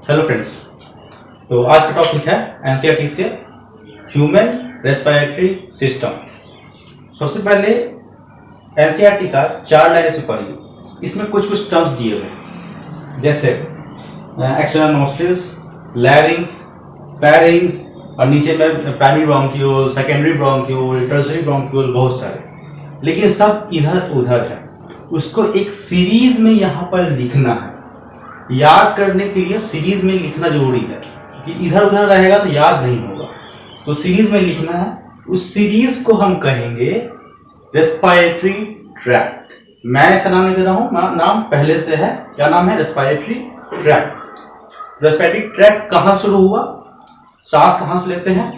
Hello friends, तो आज का टॉपिक है एनसीईआरटी से ह्यूमन रेस्पिरेटरी सिस्टम। सबसे पहले एनसीईआरटी का 4 लाइन से पढ़िए। इसमें कुछ टर्म्स दिए हुए हैं, जैसे एक्सटर्नल नॉस्ट्रिल्स, लैरिंग्स, फेरिंग्स और नीचे में primary bronchiole, secondary bronchiole, tertiary bronchiole, बहुत सारे, लेकिन सब इधर उधर है। उसको एक सीरीज में यहाँ पर लिखना है। याद करने के लिए सीरीज में लिखना जरूरी है, क्योंकि इधर उधर रहेगा तो याद नहीं होगा। तो सीरीज में लिखना है। उस सीरीज को हम कहेंगे रेस्पिरेटरी ट्रैक्ट। मैं ऐसा नाम नहीं दे रहा हूं, नाम पहले से है। क्या नाम है? Respiratory tract. रेस्पिरेटरी ट्रैक्ट कहां शुरू हुआ? सांस कहां से लेते हैं?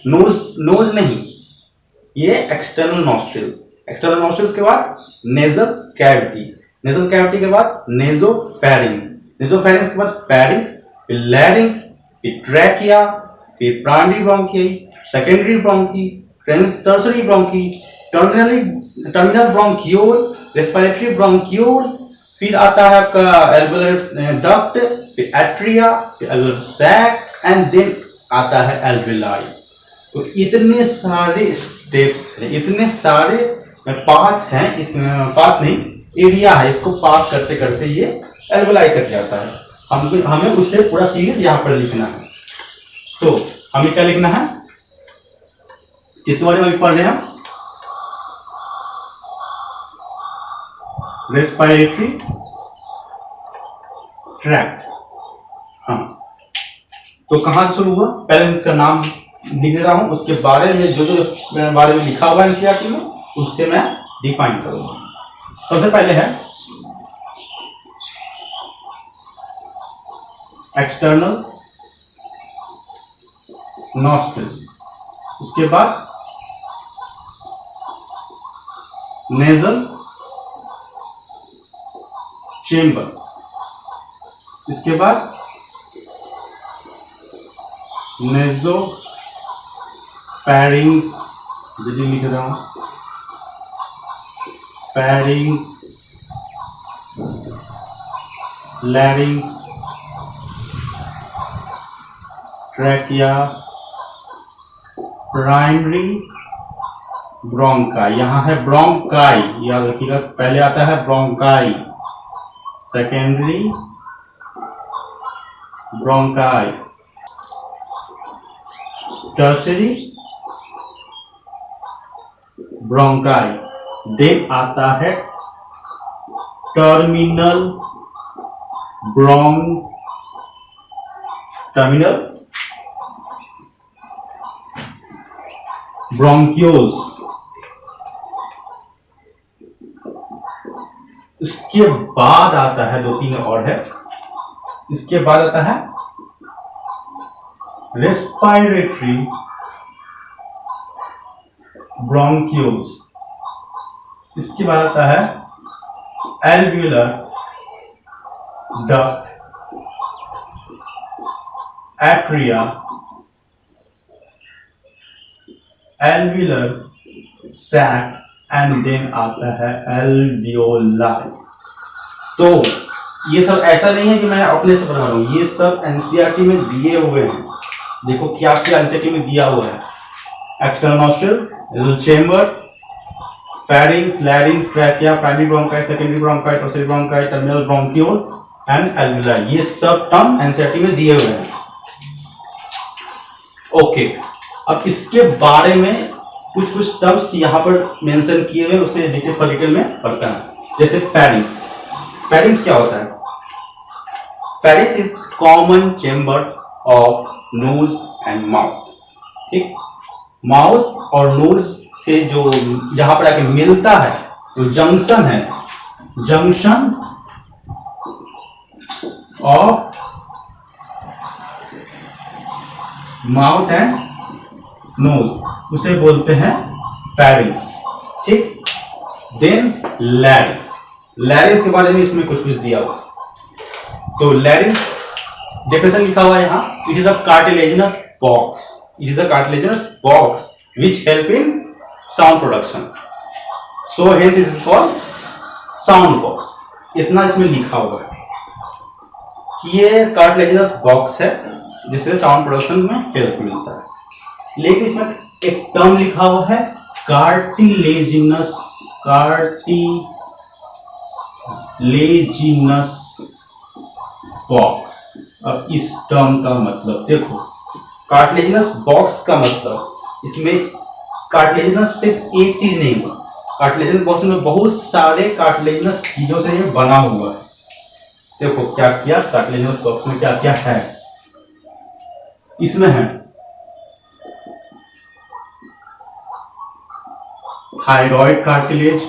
नोज नहीं, ये एक्सटर्नल नॉस्ट्रिल्स। एक्सटर्नल नॉस्ट्रिल्स के बाद नेजल कैविटी, नेजल कैविटी के बाद नेजोफेरिंग्स, नेजोफेरिंग्स के बाद फेरिंग्स, फिर लैरिंग्स, फिर ट्रैकिया, फिर primary bronchi, secondary bronchi, tertiary bronchi, terminal bronchiole, respiratory bronchiole, फिर आता है आपका एल्वेलर डक्ट, फिर एट्रिया, फिर एल्वेलर सैक एंड देन आता है एल्वेलाई। तो इतने सारे स्टेप्स हैं, इतने सारे पाथ हैं। इसमें पाथ नहीं, एरिया है। इसको पास करते करते ये एल्वेलाई तक जाता है। हमें उससे पूरा सीरीज यहाँ पर लिखना है। तो हमें क्या लिखना है? किस बारे में पढ़ रहे हैं हम? Respiratory tract. हाँ, तो कहां से शुरू हुआ? पहले इसका नाम लिख दे रहा हूं, उसके बारे में जो बारे में लिखा हुआ है एनसीईआरटी में, उससे मैं डिफाइन करूंगा। सबसे पहले है एक्सटर्नल नॉस्ट्रिल्स, उसके बाद नेजल चेंबर, इसके बाद नेजोफेरिंग्स, लिख रहा हूं, pharynx, larynx, trachea, primary bronchi. यहां है ब्रोंकाई, याद रखिएगा। पहले आता है bronchi, secondary bronchi, tertiary bronchi, then आता है टर्मिनल ब्रोंक्यूल्स। इसके बाद आता है 2-3 और है। इसके बाद आता है रेस्पिरेटरी ब्रोंक्यूल्स। इसके बाद आता है alveolar duct, atria, alveolar sac and then आता है एल्वियोलाई। तो ये सब ऐसा नहीं है कि मैं अपने से बना रहा हूं, ये सब एनसीईआरटी में दिए हुए हैं। देखो क्या क्या एनसीईआरटी में दिया हुआ है। External nostril, nasal chamber, pharynx, larynx, trachea, primary bronchi, secondary bronchi, tertiary bronchi, terminal bronchiole and alveoli. ये सब टर्म एनसीईआरटी में दिए हुए हैं। ओके, अब इसके बारे में कुछ टर्म्स यहाँ पर मेंशन किए हुए, उसे डिटेल में पढ़ता है। जैसे फेरिंग्स। फेरिंग्स क्या होता है? Pharynx is common chamber of nose and mouth. ठीक, माउथ और नोज से जो जहां पर आके मिलता है, जो जंक्शन है, junction of mouth and nose, उसे बोलते हैं फेरिंग्स। ठीक, देन लैरिंग्स। लैरिंग्स के बारे में इसमें कुछ दिया हुआ। तो लैरिंग्स डेफिनेशन लिखा हुआ है यहाँ। It is a cartilaginous box, it is a cartilaginous box which help in sound production, so hence it is called sound box. इतना इसमें लिखा हुआ है। कि ये कार्टिलेजिनस बॉक्स है जिससे साउंड प्रोडक्शन में हेल्प मिलता है। लेकिन इसमें एक टर्म लिखा हुआ है कार्टिलेजिनस बॉक्स। अब इस टर्म का मतलब देखो, कार्टिलेजिनस बॉक्स का मतलब इसमें कार्टिलेजिनस सिर्फ एक चीज नहीं है, कार्टिलेजिनस बॉक्स में बहुत सारे कार्टिलेजिनस चीजों से ये बना हुआ है। देखो क्या क्या कार्टिलेजिनस बॉक्स में क्या क्या है। इसमें है thyroid cartilage,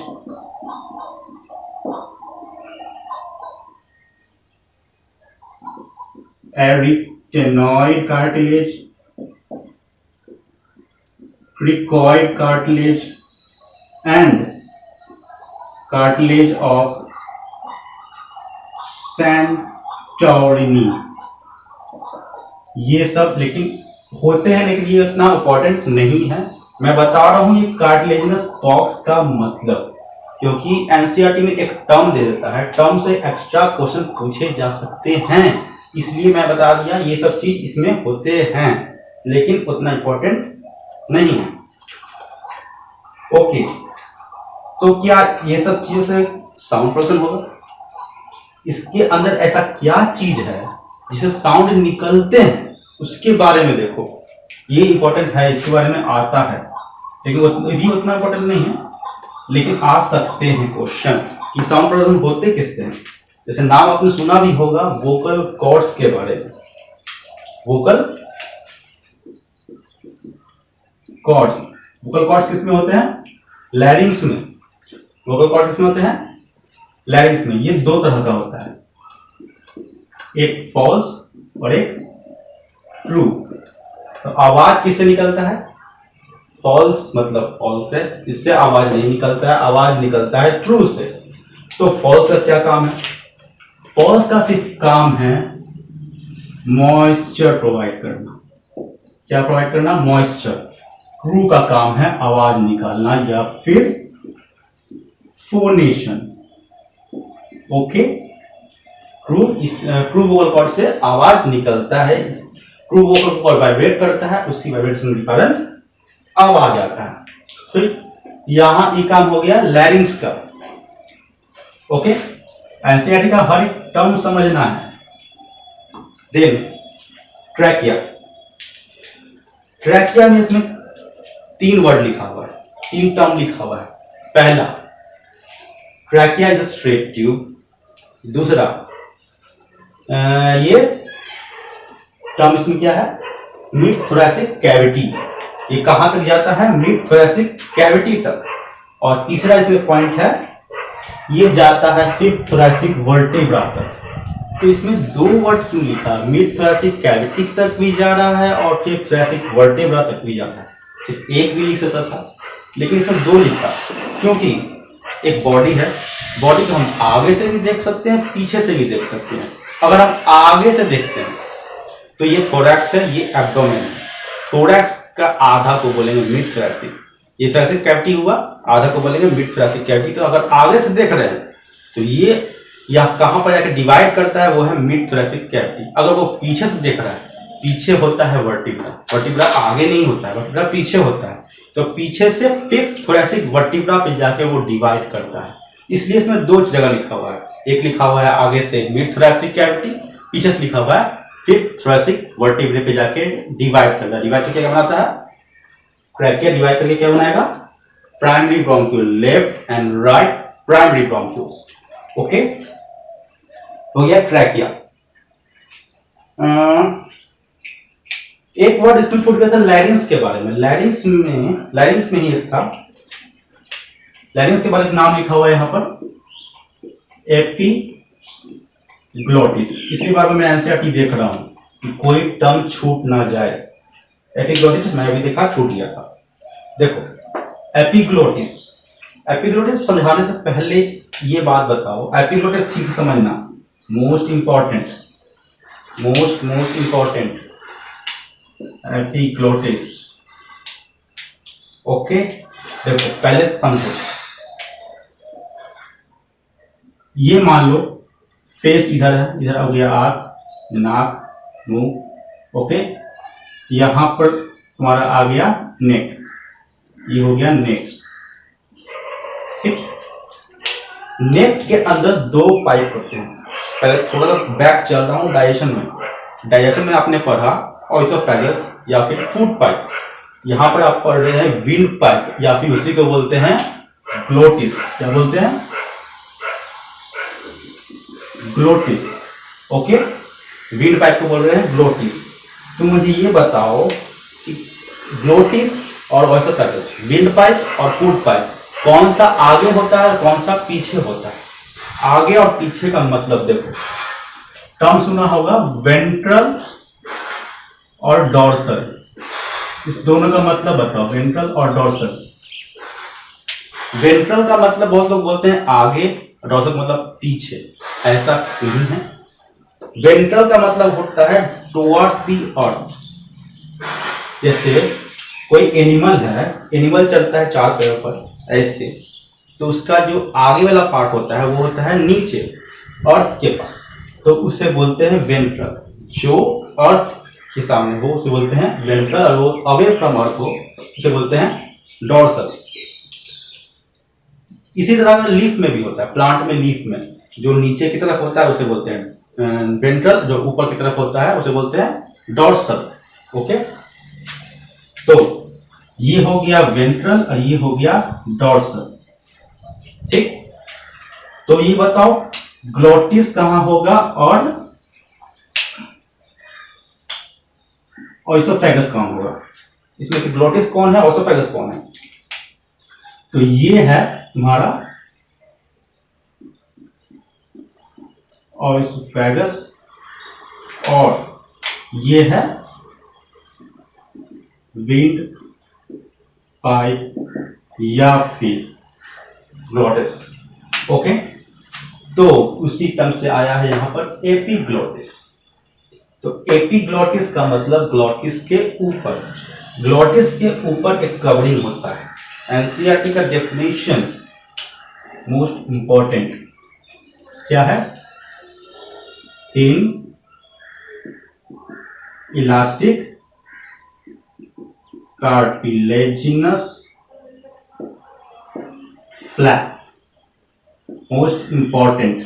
एरिटेनॉइड cartilage, cricoid cartilage and cartilage of Santorini। ये सब लेकिन होते हैं, लेकिन ये इतना इंपॉर्टेंट नहीं है। मैं बता रहा हूं ये कार्टिलेजिनस बॉक्स का मतलब, क्योंकि एनसीईआरटी में एक टर्म दे देता है, टर्म से एक्स्ट्रा क्वेश्चन पूछे जा सकते हैं, इसलिए मैं बता दिया ये सब चीज इसमें होते हैं, लेकिन उतना इंपॉर्टेंट नहीं है। ओके, तो क्या ये सब चीजों से साउंड प्रोडक्शन होगा? इसके अंदर ऐसा क्या चीज है जिसे साउंड निकलते हैं, उसके बारे में देखो। ये इंपॉर्टेंट है, इसके बारे में आता है, लेकिन भी उतना इंपॉर्टेंट नहीं है, लेकिन आ सकते हैं क्वेश्चन कि साउंड प्रोडक्शन होते किससे हैं। जैसे नाम आपने सुना भी होगा वोकल कॉर्ड्स के बारे में। वोकल कॉर्ड्स किसमें होते हैं? लैरिंग्स में। वोकल कॉर्ड किसमें होते हैं? लैरिंग्स में। ये दो तरह का होता है, एक फॉल्स और एक ट्रू। तो आवाज किससे निकलता है? फॉल्स मतलब फॉल्स है, इससे आवाज नहीं निकलता है, आवाज निकलता है ट्रू से। तो फॉल्स का क्या काम है? फॉल्स का सिर्फ काम है मॉइस्चर प्रोवाइड करना। क्या प्रोवाइड करना? मॉइस्चर। ट्रू का काम है आवाज निकालना या फिर phonation. Okay, true vocal cord से आवाज निकलता है, ट्रू वोकल कॉर्ड वाइब्रेट करता है, उसी वाइब्रेशन के कारण आवाज आता है। तो यहां ये काम हो गया लैरिंग्स का। ओके, एनसीईआरटी का हर एक टर्म समझना है। देन ट्रैकिया में इसमें 3 वर्ड लिखा हुआ है, 3 टर्म लिखा हुआ है। पहला, trachea is a straight tube. दूसरा, ये टर्म इसमें क्या है? Mid thoracic cavity. ये कहां तक जाता है? मिड थोरैसिक कैविटी तक। और तीसरा इसमें पॉइंट है, ये जाता है फिफ्थ थोरैसिक वर्टेब्रा तक। तो इसमें 2 वर्ड क्यों लिखा? मिड थोरैसिक कैविटी तक भी जा रहा है और फिफ्थ थोरैसिक वर्टेब्रा तक भी जाता है। सिर्फ एक भी लिख सकता था, लेकिन इसमें 2 लिखा, क्योंकि एक बॉडी है, बॉडी को हम आगे से भी देख सकते हैं, पीछे से भी देख सकते हैं। अगर हम आगे से देखते हैं तो ये थोरैक्स है, ये एब्डोमेन है। थोरैक्स का आधा को बोलेंगे मिड थोरैसिक, ये थोरैसिक कैविटी हुआ, आधा को बोलेंगे मिड थोरैसिक कैविटी। तो अगर आगे से देख रहे हैं तो ये यह कहां पर जाकर डिवाइड करता है? वो है मिड थोरैसिक कैविटी। अगर वो पीछे से देख रहा है, पीछे होता है वर्टिब्रा, वर्टिब्रा आगे नहीं होता है, वर्टिब्रा पीछे होता है। तो पीछे से फिफ्थ थोरैसिक वर्टिब्रा पे जाके वो डिवाइड करता है, इसलिए इसमें 2 जगह लिखा हुआ है। एक लिखा हुआ है आगे से मिड थोरैसिक कैविटी, पीछे से लिखा हुआ है फिफ्थ थोरैसिक वर्टिब्रे पे जाके डिवाइड करता है। डिवाइड करके क्या बनाता है? ट्रैकिया डिवाइड करके क्या बनाएगा? Primary bronchiole, left and right primary bronchioles. Okay, हो गया ट्रैकिया। एक वर्ड इसमें छूट गया था लैरिंग्स के बारे में। लैरिंग्स में ही था, लैरिंग्स के बारे में नाम लिखा हुआ है यहाँ पर एपिग्लोटिस। इसके बारे में मैं एनसीईआरटी देख रहा हूं कि कोई टर्म छूट ना जाए। एपिग्लोटिस मैं अभी देखा, छूट गया था। देखो एपिग्लोटिस, एपिग्लोटिस समझाने से पहले ये बात बताओ, एपिग्लोटिस ठीक से समझना, मोस्ट इंपॉर्टेंट एपिग्लोटिस। ओके, देखो पहले समझो, ये मान लो फेस इधर है, इधर हो गया आंख, नाक, मुंह। ओके, यहाँ पर तुम्हारा आ गया नेक, ये हो गया नेक। ठीक, नेक के अंदर दो पाइप होते हैं। पहले थोड़ा सा बैक चल रहा हूँ डाइजेशन में। डाइजेशन में आपने पढ़ा ऑइसोफेगस या फिर फूड पाइप। यहाँ पर आप पढ़ रहे हैं विंड पाइप या फिर उसी को बोलते हैं ग्लोटिस। क्या बोलते हैं? ग्लोटिस। ओके, विंड पाइप को बोल रहे हैं ग्लोटिस। तो मुझे ये बताओ कि ग्लोटिस और ऑइसोफेगस, विंड पाइप और फूड पाइप, कौन सा आगे होता है और कौन सा पीछे होता है? आगे और पीछे का मतलब देखो, टर्म सुना होगा वेंट्रल और डॉर्सल। इस दोनों का मतलब बताओ, वेंट्रल और डॉर्सल। वेंट्रल का मतलब बहुत लोग बोलते हैं आगे, डॉर्सल मतलब पीछे। ऐसा नहीं है। वेंट्रल का मतलब होता है टुवर्ड्स दी अर्थ। जैसे कोई एनिमल है, एनिमल चलता है चार पैरों पर ऐसे, तो उसका जो आगे वाला पार्ट होता है वो होता है नीचे अर्थ के पास, तो उसे बोलते हैं वेंट्रल। जो अर्थ के सामने हो उसे बोलते हैं वेंट्रल, और वो अवे फ्रॉम अर्थ हो उसे बोलते हैं डॉर्सल। इसी तरह का लीफ में भी होता है, प्लांट में लीफ में जो नीचे की तरफ होता है उसे बोलते हैं वेंट्रल, जो ऊपर की तरफ होता है उसे बोलते हैं डॉर्सल। ओके, तो ये हो गया वेंट्रल और ये हो गया डॉर्सल। ठीक, तो ये बताओ ग्लोटिस कहां होगा और ऑइसोफेगस कहां होगा? इसमें से ग्लोटिस कौन है, ऑइसोफेगस कौन है? तो ये है तुम्हारा ऑइसोफेगस और ये है विंड पाइप या फिर ग्लोटिस। ओके, तो उसी टर्म से आया है यहां पर एपीग्लोटिस। तो एपीग्लोटिस का मतलब ग्लोटिस के ऊपर। ग्लोटिस के ऊपर एक कवरिंग होता है। एनसीईआरटी का डेफिनेशन मोस्ट इंपॉर्टेंट क्या है? Thin elastic cartilaginous flap. Most important,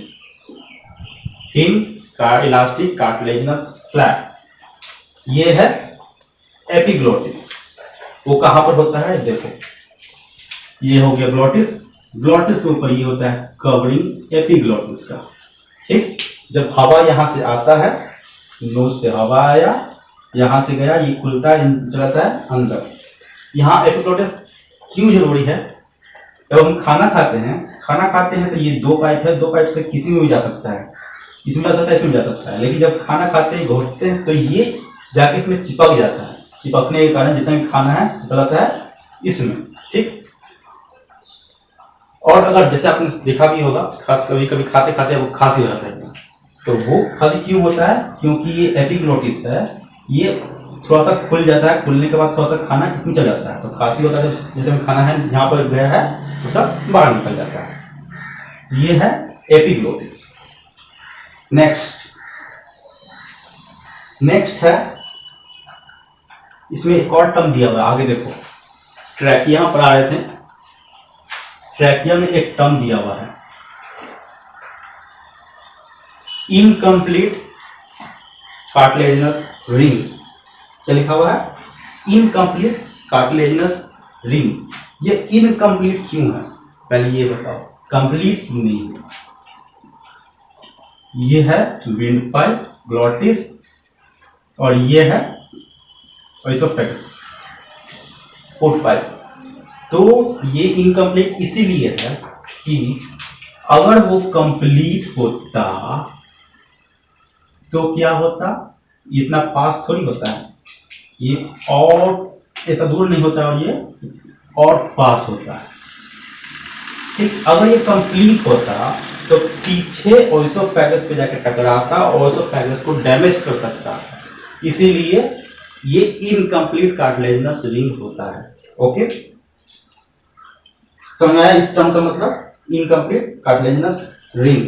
thin elastic cartilaginous flap, ये है एपीग्लोटिस। वो कहां पर होता है? देखो, ये हो गया ग्लोटिस, ग्लोटिस के ऊपर ये होता है कवरिंग एपीग्लोटिस का। ठीक, जब हवा यहां से आता है, नोज से हवा आया, यहां से गया, ये खुलता है, चला जाता है अंदर। यहाँ एपीग्लोटिस क्यों जरूरी है? जब हम खाना खाते हैं तो ये दो पाइप है, दो पाइप से किसी में भी जा सकता है, इसमें जा सकता है, इसमें जा सकता है, लेकिन जब खाना खाते हैं, घोटते हैं, तो ये जाके इसमें चिपक जाता है। चिपकने के कारण जितना भी खाना है चला जाता है इसमें। ठीक, और अगर जैसे आपने देखा भी होगा, कभी कभी खाते खाते वो खांसी हो जाता है, तो वो खाली क्यों होता है? क्योंकि ये एपीग्लोटिस है, ये थोड़ा सा खुल जाता है, खुलने के बाद थोड़ा सा खाना इसमें चल जाता है, तो खांसी होता है। जैसे में खाना है यहाँ पर गया है तो सब बाहर निकल जाता है। ये है एपीग्लोटिस। नेक्स्ट है, इसमें एक और टर्म दिया हुआ है, आगे देखो, ट्रैकिया पर आ रहे थे, ट्रैकिया में एक टर्म दिया हुआ है इनकम्प्लीट कार्टिलेजिनस रिंग। क्या लिखा हुआ है? Incomplete cartilaginous ring. ये इनकम्प्लीट क्यों है, पहले ये बताओ, कंप्लीट क्यों नहीं है? ये है विंड पाइप, ग्लोटिस, और ये है ऑइसोफेगस, फूड पाइप। तो ये इनकम्प्लीट इसीलिए है कि अगर वो कंप्लीट होता तो क्या होता? इतना पास थोड़ी होता है, ये और इतना दूर नहीं होता और ये और पास होता है। ठीक, अगर ये कंप्लीट होता तो पीछे ऑइसोफेगस पे जाके टकराता और ऑइसोफेगस को डैमेज कर सकता है, इसीलिए ये इनकम्प्लीट कार्टिलेजिनस रिंग होता है। ओके, समझ आया इस टर्म का मतलब? Incomplete cartilaginous ring.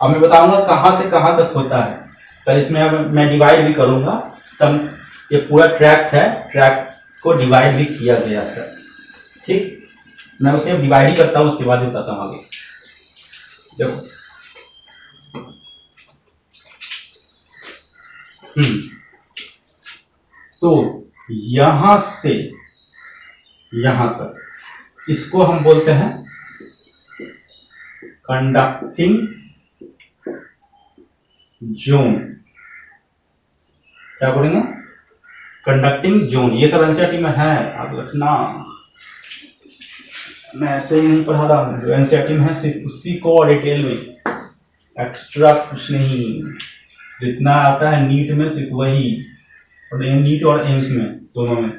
अब मैं बताऊंगा कहां से कहां तक होता है, तो इसमें अब मैं डिवाइड भी करूंगा। ये पूरा ट्रैक्ट है, ट्रैक्ट को डिवाइड भी किया गया है। ठीक, मैं उसे डिवाइड ही करता हूं, उसके बाद बताता हूं आगे। देखो तो यहां से यहां तक इसको हम बोलते हैं कंडक्टिंग जोन। क्या बोलेंगे? Conducting zone. ये सब एनसीईआरटी में है, आप रखना, मैं ऐसे ही नहीं पढ़ा रहा हूं। जो एनसीईआरटी में है सिर्फ उसी को डिटेल में, एक्स्ट्रा कुछ नहीं। जितना आता है नीट में सिर्फ वही, और नीट और एम्स में दोनों में।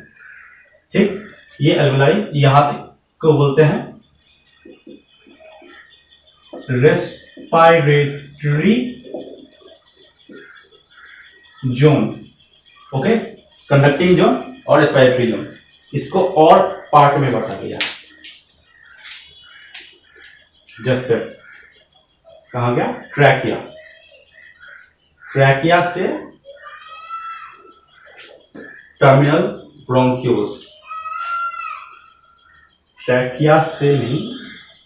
ठीक, ये एल्वेलाई यहां को बोलते हैं respiratory zone. Okay, conducting zone और रेस्पिरेटरी जोन, इसको और पार्ट में बांटा गया। जैसे कहा गया ट्रैकिया, ट्रैकिया से टर्मिनल ब्रोंक्यूल्स, ट्रैकिया से नहीं,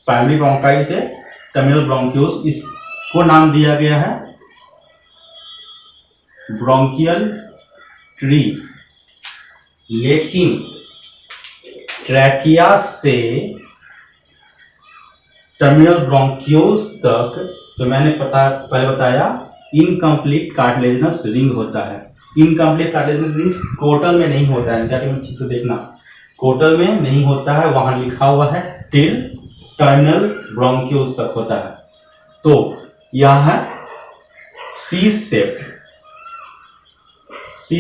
प्राइमरी ब्रोंकाई से टर्मिनल ब्रोंक्यूल्स, इसको नाम दिया गया है ब्रोंकियल ट्री। लेकिन ट्रैकिया से टर्मिनल ब्रोंक्यूल्स तक, जो मैंने पहले बताया, इनकम्प्लीट कार्टिलेजिनस रिंग होता है। इनकम्प्लीट कार्टिलेजिनस रिंग कोटल में नहीं होता है, एनसीईआरटी में ठीक से देखना, कोटल में नहीं होता है, वहां लिखा हुआ है टिल टर्मिनल ब्रोंक्यूल्स तक होता है। तो यह है C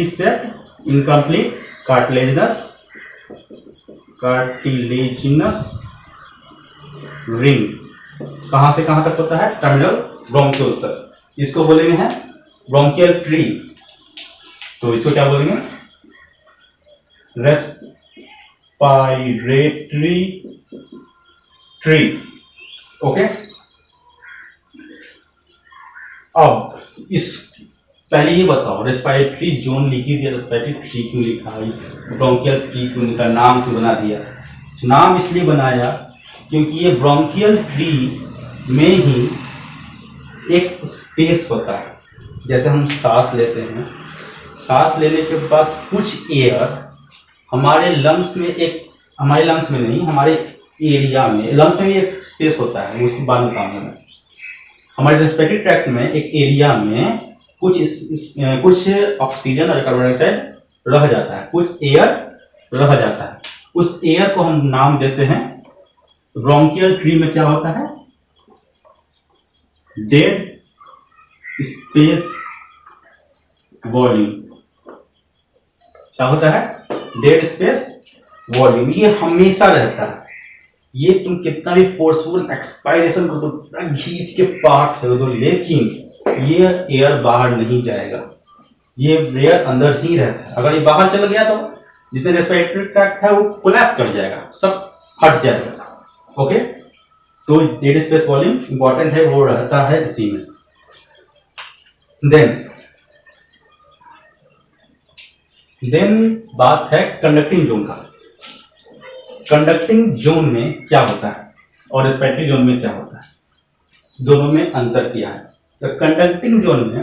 shaped incomplete cartilaginous ring. कहां से कहां तक होता है? टर्मिनल ब्रोंक्यूल्स तक। इसको बोलेंगे हैं ब्रोंकियल ट्री। तो इसको क्या बोलेंगे? Respiratory tree. ओके, अब इस पहले ये बताओ, रेस्पिरेटरी जोन लिख ही दिया, रेस्पिरेटरी ट्री क्यों लिखा? इस ब्रोंकियल ट्री क्यों लिखा? नाम क्यों बना दिया? नाम इसलिए बनाया क्योंकि ये ब्रोंकियल ट्री में ही एक स्पेस होता है। जैसे हम सांस लेते हैं, सांस लेने के बाद कुछ एयर हमारे लंग्स में, हमारे लंग्स में नहीं, हमारे एरिया में, लंग्स में भी एक स्पेस होता है, उसके बाद बताऊंगा मैं। हमारे रेस्पिरेटरी ट्रैक्ट में एक एरिया में कुछ ऑक्सीजन और कार्बन डाइऑक्साइड रह जाता है, कुछ एयर रह जाता है। उस एयर को हम नाम देते हैं, ब्रोंकियल ट्री में क्या होता है? Dead space volume. क्या होता है? Dead space volume. ये हमेशा रहता है। ये तुम कितना भी फोर्सफुल एक्सपायरेशन कर दो, खींच के पार फेंक दो, लेकिन ये एयर बाहर नहीं जाएगा, ये एयर अंदर ही रहता है। अगर ये बाहर चल गया तो जितने रेस्पिरेटरी ट्रैक्ट है वो कोलैप्स कर जाएगा, सब हट जाएगा। ओके, तो डेड स्पेस वॉल्यूम इंपॉर्टेंट है, वो रहता है इसी में। देन बात है कंडक्टिंग जोन का। कंडक्टिंग जोन में क्या होता है और रेस्पिरेटरी जोन में क्या होता है, दोनों में अंतर क्या है? तो कंडक्टिंग जोन में,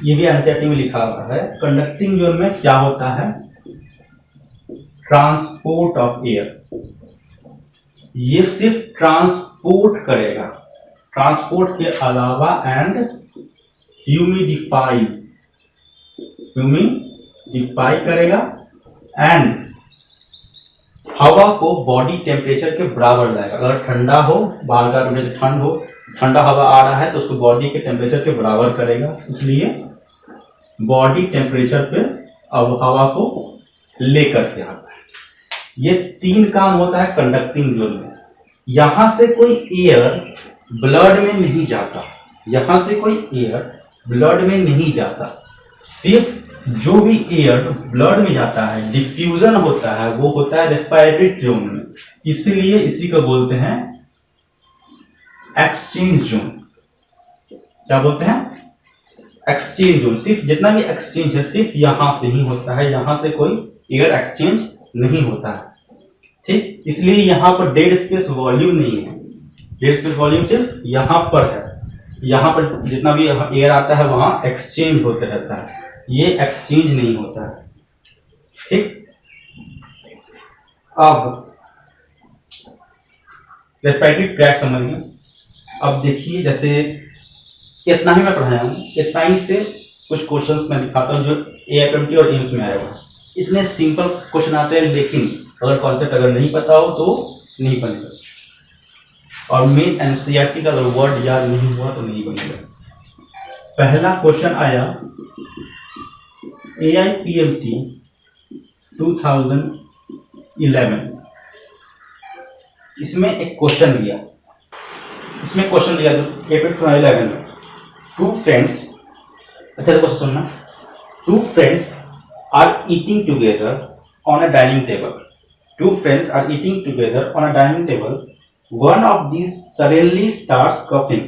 ये भी एनसीईआरटी में लिखा हुआ है, कंडक्टिंग जोन में क्या होता है? Transport of air. ये सिर्फ ट्रांसपोर्ट करेगा, ट्रांसपोर्ट के अलावा, एंड ह्यूमिडिफाई करेगा, एंड हवा को बॉडी टेम्परेचर के बराबर लाएगा। अगर ठंडा हो, बाहर का टेम्परेचर ठंड हो, ठंडा हवा आ रहा है तो उसको बॉडी के टेम्परेचर के बराबर करेगा, इसलिए बॉडी टेम्परेचर पे अब हवा को लेकर के आता है। ये तीन काम होता है कंडक्टिंग जोन में। यहां से कोई एयर ब्लड में नहीं जाता, यहां से कोई एयर ब्लड में नहीं जाता, सिर्फ जो भी एयर ब्लड में जाता है, डिफ्यूजन होता है, वो होता है रेस्पिरेटरी जोन में। इसीलिए इसी को बोलते हैं एक्सचेंज जोन। क्या बोलते हैं, एक्सचेंज जोन। सिर्फ जितना भी एक्सचेंज है सिर्फ यहां से ही होता है, यहां से कोई एयर एक्सचेंज नहीं होता है, ठीक। इसलिए यहां पर डेड स्पेस वॉल्यूम नहीं है, डेड स्पेस वॉल्यूम सिर्फ यहां पर है, यहां पर जितना भी एयर आता है वहां एक्सचेंज होते रहता है, ये एक्सचेंज नहीं होता है, ठीक। अब रेस्पिरेटरी ट्रैक्ट समझिए। अब देखिए जैसे इतना ही मैं पढ़ाया हूँ, इतना ही से कुछ क्वेश्चंस मैं दिखाता हूँ जो AFMT और एम्स में आया हुआ है। इतने सिंपल क्वेश्चन आते हैं, लेकिन अगर कॉन्सेप्ट अगर नहीं पता हो तो नहीं बनेगा, और मेन NCERT का अगर वर्ड याद नहीं हुआ तो नहीं बनेगा। पहला क्वेश्चन आया AIPMT 2011, इसमें एक क्वेश्चन दिया, इसमें क्वेश्चन दिया जो April 2011 में, टू फ्रेंड्स, अच्छा देखो सुनना, two friends are eating together on a dining table, two friends are eating together on a dining table, one of these suddenly starts coughing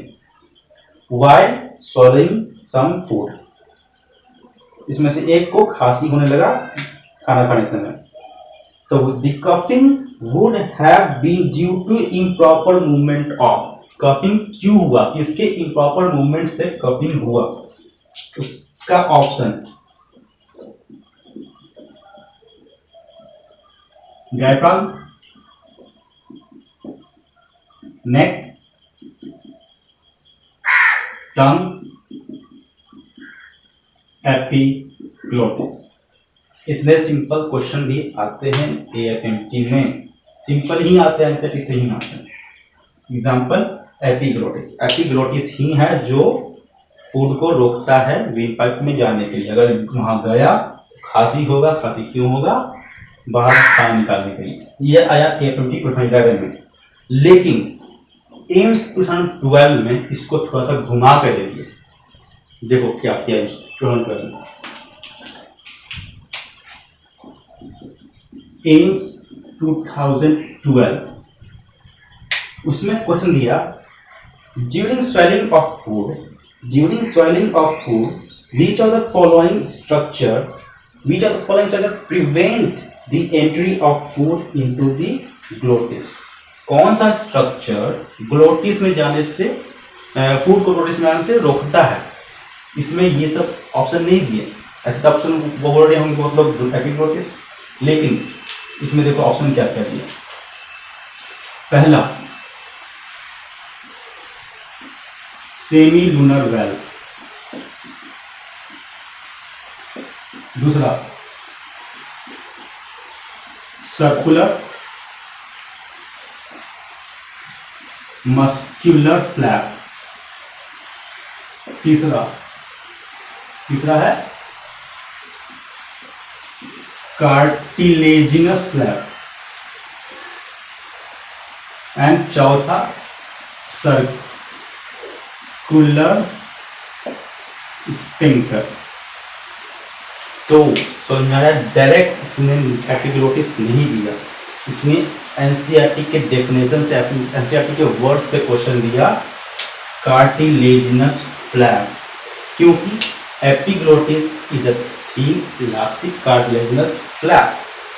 while swallowing some food. इसमें से एक को खांसी होने लगा खाना खाने समय, तो the coughing would have been due to improper movement of, coughing क्यों हुआ, किसके इम्प्रॉपर मूवमेंट से कफिंग हुआ, उसका option diaphragm, neck, tongue, epiglottis. इतने सिंपल क्वेश्चन भी आते हैं AFMT में, सिंपल ही आते हैं, NCERT से ही आते हैं। एग्जाम्पल एपिग्लोटिस, एपिग्लोटिस ही है जो फूड को रोकता है वेन पाइप में जाने के लिए, अगर वहां गया खांसी होगा, खांसी क्यों होगा, बाहर खाना निकालने के लिए। ये आया AFMT 2011 में, लेकिन एम्स 2012 में इसको थोड़ा सा घुमा कर दे दिए। देखो क्या किया एम्स 2012 में, एम्स 2012 उसमें क्वेश्चन दिया, during swelling of food, during swelling of food which of the following structure prevent the entry of food into the glottis। कौन सा स्ट्रक्चर ग्लोटिस में जाने से, फूड को ग्लोटिस में जाने से रोकता है। इसमें ये सब ऑप्शन नहीं दिए, ऐसे ऑप्शन वो बोल रहे होंगे बहुत लोग एपिग्लोटिस, लेकिन इसमें देखो ऑप्शन क्या क्या दिया। पहला सेमी लूनर वेल, दूसरा सर्कुलर मस्क्यूलर फ्लैप, तीसरा है कार्टिलेजिनस फ्लैप, एंड चौथा सर्कुलर स्पिंक्टर। तो समझ में आया, डायरेक्ट इसने एपिग्लोटिस नहीं दिया, इसने NCERT के डेफिनेशन से, NCERT के वर्ड से क्वेश्चन दिया कार्टिलेजिनस फ्लैप, क्योंकि epiglottis is a thin elastic cartilaginous flap.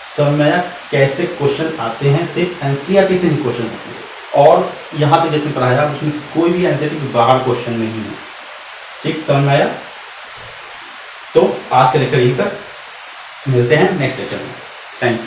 समझ में आया कैसे क्वेश्चन आते हैं, सिर्फ NCERT से ही क्वेश्चन आते हैं, और यहाँ पे जितने पढ़ाया उसमें कोई भी NCERT के बाहर क्वेश्चन नहीं है, ठीक। समझ में आया। तो आज के लेक्चर यहीं तक, मिलते हैं नेक्स्ट लेक्चर में। Thank you.